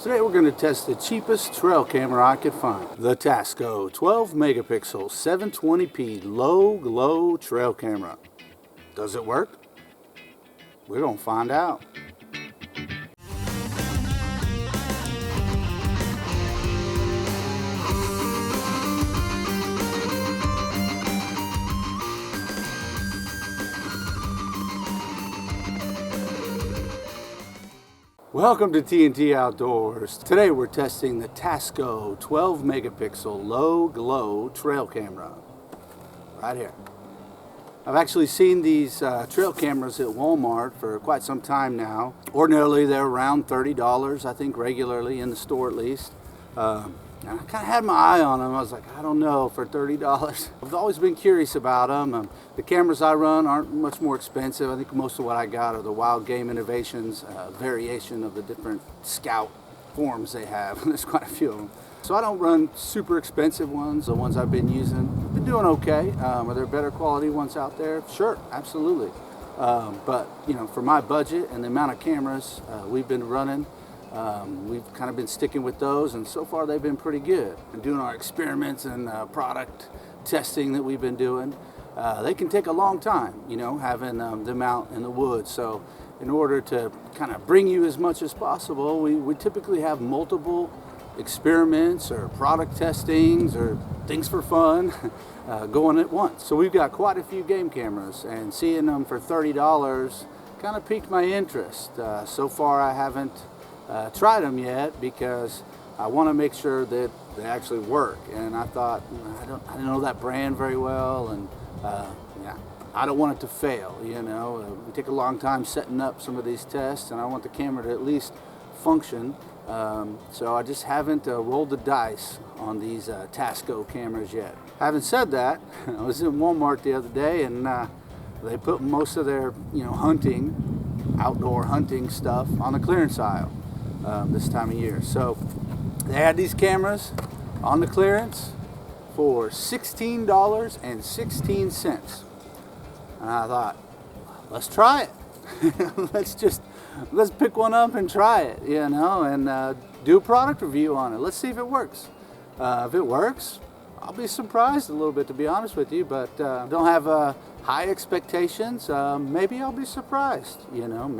Today we're going to test the cheapest trail camera I could find. The Tasco 12 megapixel 720p low glow trail camera. Does it work? We're going to find out. Welcome to TNT Outdoors. Today we're testing the Tasco 12 megapixel low glow trail camera. Right here. I've actually seen these trail cameras at Walmart for quite some time now. Ordinarily they're around $30, I think, regularly in the store at least. And I kind of had my eye on them. I was like, I don't know, for $30. I've always been curious about them. The cameras I run aren't much more expensive. I think most of what I got are the Wild Game Innovations variation of the different Scout forms they have. There's quite a few of them. So I don't run super expensive ones. The ones I've been using, I've been doing okay. Are there better quality ones out there? Sure, absolutely. But you know, for my budget and the amount of cameras we've been running, we've kind of been sticking with those, and so far they've been pretty good. And doing our experiments and product testing that we've been doing, they can take a long time, you know, having them out in the woods. So in order to kind of bring you as much as possible, we typically have multiple experiments or product testings or things for fun going at once. So we've got quite a few game cameras, and seeing them for $30 kind of piqued my interest. So far I haven't tried them yet because I want to make sure that they actually work. And I thought, I don't know that brand very well, and yeah, I don't want it to fail. You know, we take a long time setting up some of these tests, and I want the camera to at least function. So I just haven't rolled the dice on these Tasco cameras yet. Having said that, I was in Walmart the other day, and they put most of their outdoor hunting stuff on the clearance aisle. This time of year. So they had these cameras on the clearance for $16.16. And I thought, let's try it. let's pick one up and try it, you know, and do a product review on it. Let's see if it works. If it works, I'll be surprised a little bit, to be honest with you, but don't have high expectations. Maybe I'll be surprised, you know,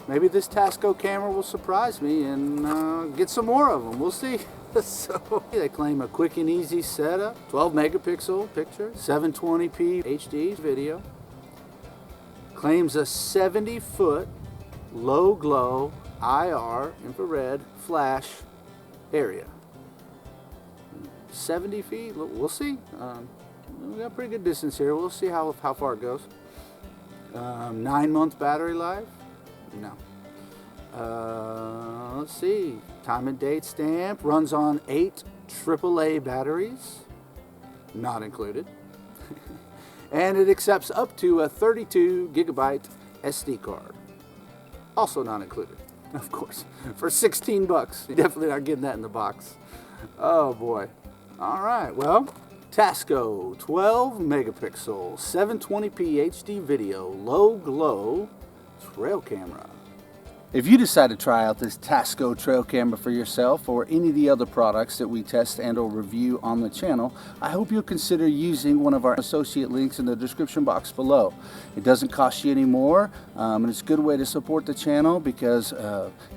maybe this Tasco camera will surprise me and get some more of them. We'll see. So they claim a quick and easy setup, 12 megapixel picture, 720p HD video. Claims a 70-foot low glow IR infrared flash area. 70 feet, we'll see. We got a pretty good distance here. We'll see how far it goes. 9-month battery life. No. Let's see. Time and date stamp. Runs on 8 AAA batteries. Not included. And it accepts up to a 32 gigabyte SD card. Also not included. Of course. For $16. You're definitely not getting that in the box. Oh boy. All right. Well, Tasco 12 megapixel 720p HD video low glow trail camera. If you decide to try out this Tasco trail camera for yourself or any of the other products that we test and or review on the channel, I hope you'll consider using one of our associate links in the description box below. It doesn't cost you any more, and it's a good way to support the channel because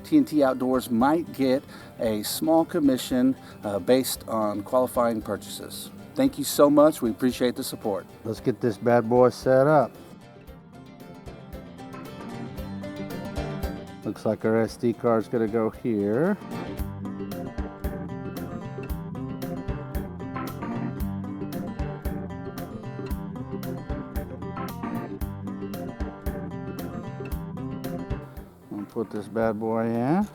TNT Outdoors might get a small commission based on qualifying purchases. Thank you so much. We appreciate the support. Let's get this bad boy set up. Looks like our SD card's gonna go here. I'll put this bad boy in.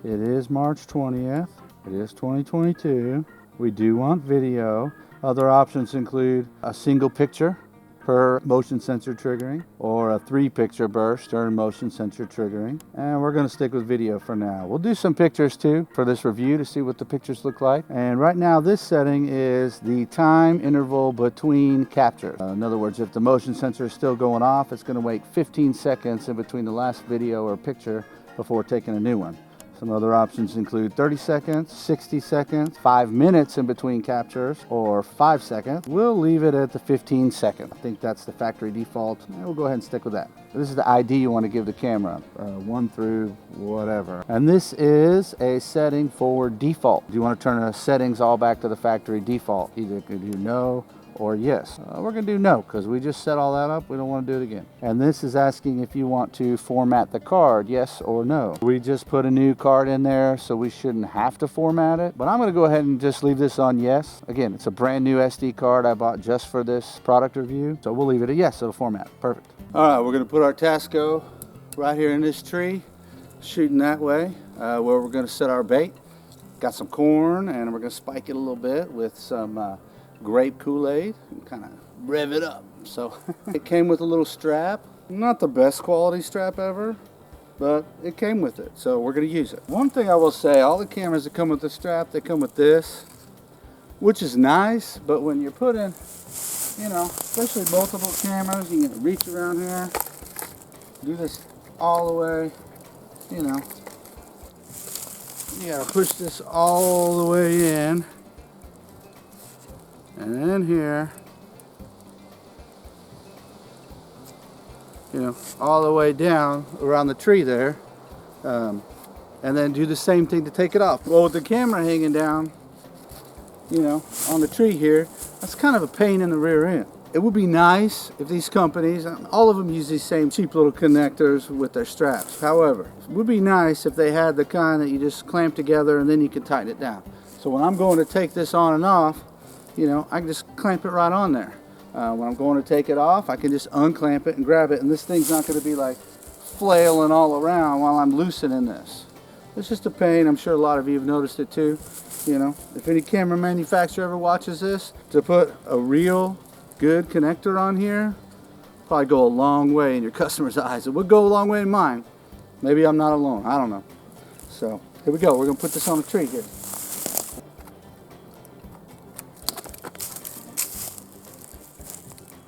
It is March 20th. It is 2022. We do want video. Other options include a single picture per motion sensor triggering, or a 3-picture burst during motion sensor triggering. And we're going to stick with video for now. We'll do some pictures too for this review to see what the pictures look like. And right now this setting is the time interval between captures. In other words, if the motion sensor is still going off, it's going to wait 15 seconds in between the last video or picture before taking a new one. Some other options include 30 seconds, 60 seconds, 5 minutes in between captures, or 5 seconds. We'll leave it at the 15 second. I think that's the factory default. And we'll go ahead and stick with that. This is the ID you want to give the camera, 1 through whatever. And this is a setting for default. Do you want to turn the settings all back to the factory default? Either you can do no or yes. We're going to do no because we just set all that up. We don't want to do it again. And this is asking if you want to format the card, yes or no. We just put a new card in there, so we shouldn't have to format it. But I'm going to go ahead and just leave this on yes. Again, it's a brand new SD card I bought just for this product review. So we'll leave it at yes, it'll format. Perfect. All right, we're going to put our Tasco right here in this tree, shooting that way, where we're going to set our bait. Got some corn, and we're going to spike it a little bit with some grape Kool-Aid and kind of rev it up. So it came with a little strap. Not the best quality strap ever, but it came with it, so we're going to use it. One thing I will say, all the cameras that come with the strap, they come with this, which is nice, but when you're putting, you know, especially multiple cameras, you can reach around here, do this all the way, you know. You gotta push this all the way in, and then here, you know, all the way down around the tree there, and then do the same thing to take it off. Well, with the camera hanging down, you know, on the tree here, that's kind of a pain in the rear end. It would be nice if these companies, all of them use these same cheap little connectors with their straps. However, it would be nice if they had the kind that you just clamp together and then you can tighten it down. So when I'm going to take this on and off, you know, I can just clamp it right on there. When I'm going to take it off, I can just unclamp it and grab it, and this thing's not going to be like flailing all around while I'm loosening this. It's just a pain. I'm sure a lot of you have noticed it too. You know, if any camera manufacturer ever watches this, to put a real good connector on here, probably go a long way in your customer's eyes. It would go a long way in mine. Maybe I'm not alone. I don't know. So here we go. We're going to put this on a tree here.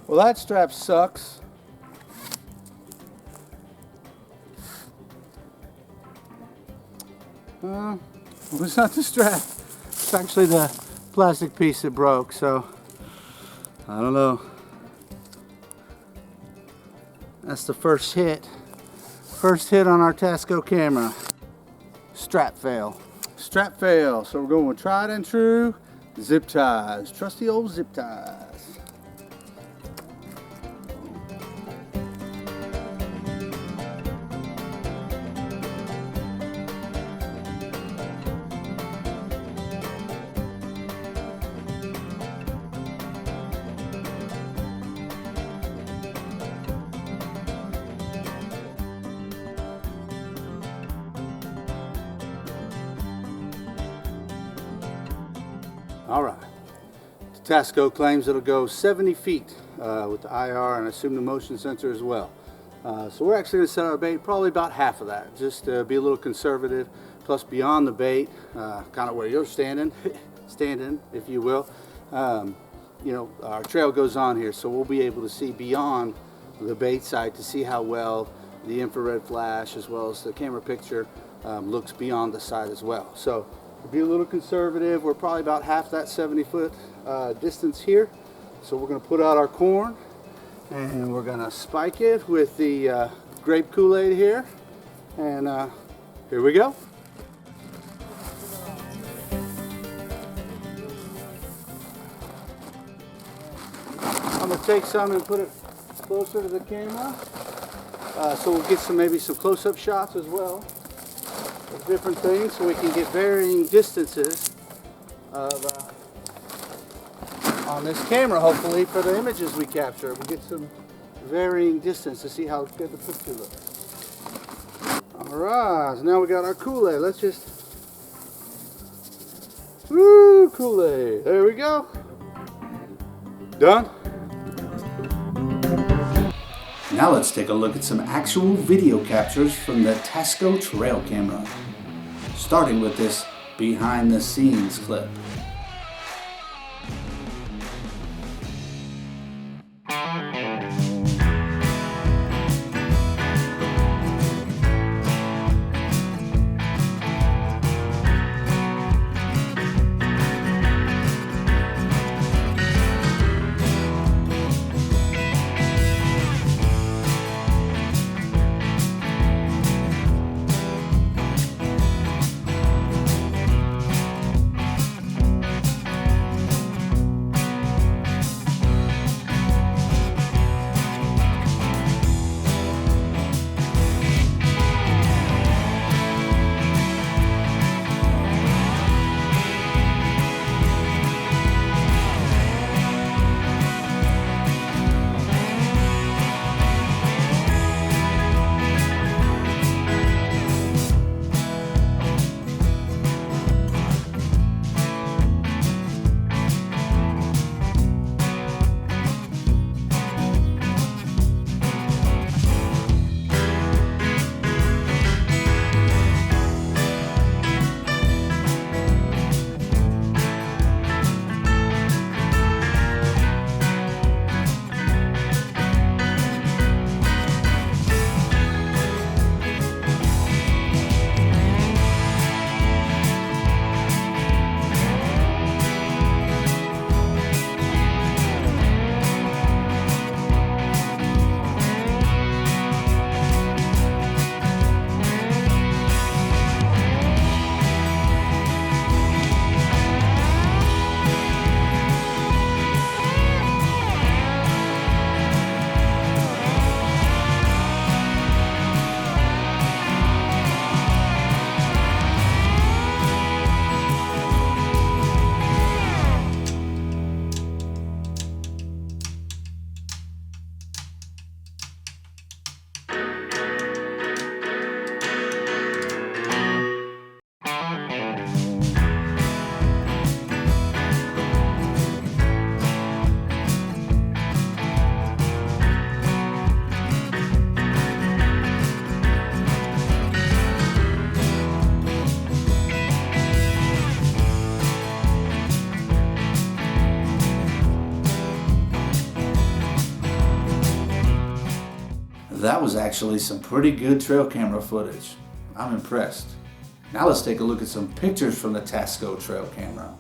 Well, that strap sucks. Well, it's not the strap. It's actually the plastic piece that broke, so I don't know. That's the first hit. First hit on our Tasco camera. Strap fail. Strap fail. So we're going with tried and true zip ties. Trusty old zip ties. All right, Tasco claims it'll go 70 feet with the IR and I assume the motion sensor as well. So we're actually going to set our bait probably about half of that, just to be a little conservative, plus beyond the bait, kind of where you're standing, if you will. You know, our trail goes on here, so we'll be able to see beyond the bait site to see how well the infrared flash as well as the camera picture looks beyond the site as well. So to be a little conservative, we're probably about half that 70-foot distance here. So we're going to put out our corn and we're going to spike it with the grape Kool-Aid here. And here we go. I'm going to take some and put it closer to the camera. So we'll get maybe some close-up shots as well. Different things so we can get varying distances of, on this camera, hopefully, for the images we capture. We get some varying distance to see how good the picture looks. Alright, so now we got our Kool-Aid. Let's just, woo, Kool-Aid. There we go. Done. Now let's take a look at some actual video captures from the Tasco Trail Camera, starting with this behind the scenes clip. That was actually some pretty good trail camera footage. I'm impressed. Now let's take a look at some pictures from the Tasco Trail Camera.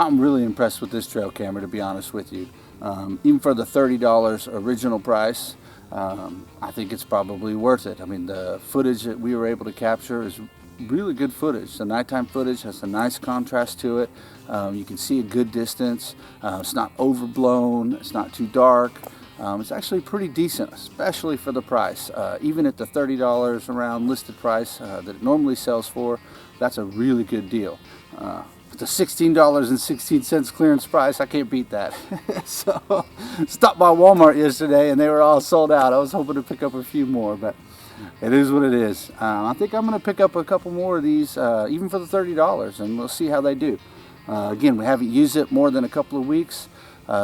I'm really impressed with this trail camera, to be honest with you. Even for the $30 original price, I think it's probably worth it. I mean, the footage that we were able to capture is really good footage. The nighttime footage has a nice contrast to it. You can see a good distance. It's not overblown. It's not too dark. It's actually pretty decent, especially for the price. Even at the $30 around listed price that it normally sells for, that's a really good deal. The $16.16 clearance price, I can't beat that. So, stopped by Walmart yesterday and they were all sold out. I was hoping to pick up a few more, but it is what it is. I think I'm going to pick up a couple more of these, even for the $30, and we'll see how they do. Again, we haven't used it more than a couple of weeks,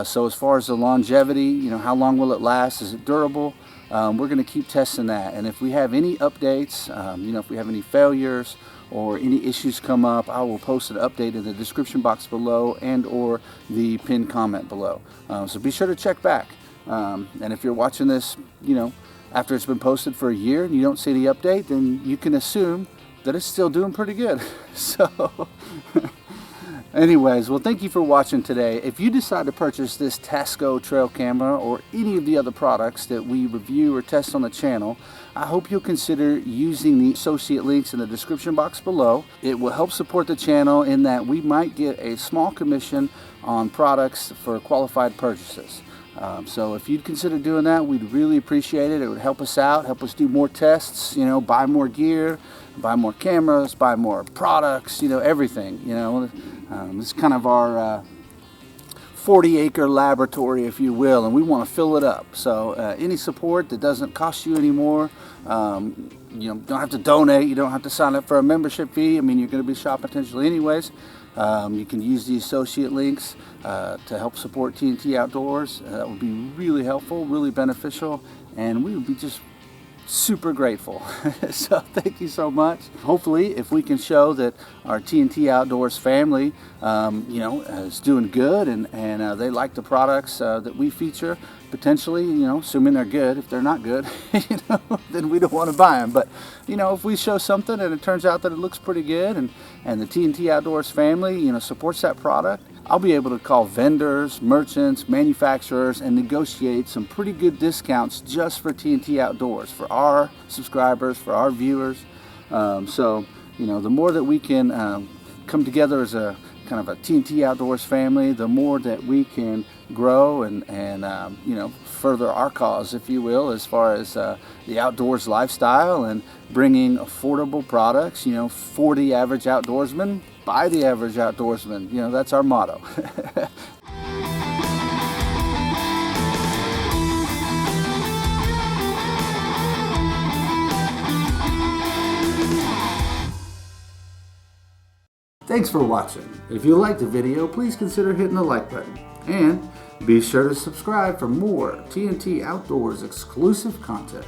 so as far as the longevity, how long will it last? Is it durable? We're going to keep testing that, and if we have any updates, if we have any failures or any issues come up, I will post an update in the description box below and or the pinned comment below. So be sure to check back. And if you're watching this, after it's been posted for a year and you don't see the update, then you can assume that it's still doing pretty good. So anyways, well, thank you for watching today. If you decide to purchase this Tasco Trail Camera or any of the other products that we review or test on the channel, I hope you'll consider using the associate links in the description box below. It will help support the channel in that we might get a small commission on products for qualified purchases. So if you'd consider doing that, we'd really appreciate it. It would help us out, help us do more tests, buy more gear, buy more cameras, buy more products, everything. It's kind of our 40-acre laboratory, if you will, and we want to fill it up. So any support that doesn't cost you any more, don't have to donate, you don't have to sign up for a membership fee. I mean, you're going to be shop potentially anyways. You can use the associate links to help support TNT Outdoors. That would be really helpful, really beneficial, and we would be just super grateful. So thank you so much. Hopefully, if we can show that our TNT Outdoors family, is doing good and they like the products that we feature, potentially, assuming they're good. If they're not good, then we don't want to buy them. But, if we show something and it turns out that it looks pretty good and the TNT Outdoors family, supports that product, I'll be able to call vendors, merchants, manufacturers, and negotiate some pretty good discounts just for TNT Outdoors, for our subscribers, for our viewers. So, the more that we can come together as a kind of a TNT Outdoors family, the more that we can grow and further our cause, if you will, as far as the outdoors lifestyle and bringing affordable products, for the average outdoorsman, by the average outdoorsman. That's our motto. Thanks for watching. If you liked the video, please consider hitting the like button. And be sure to subscribe for more TNT Outdoors exclusive content.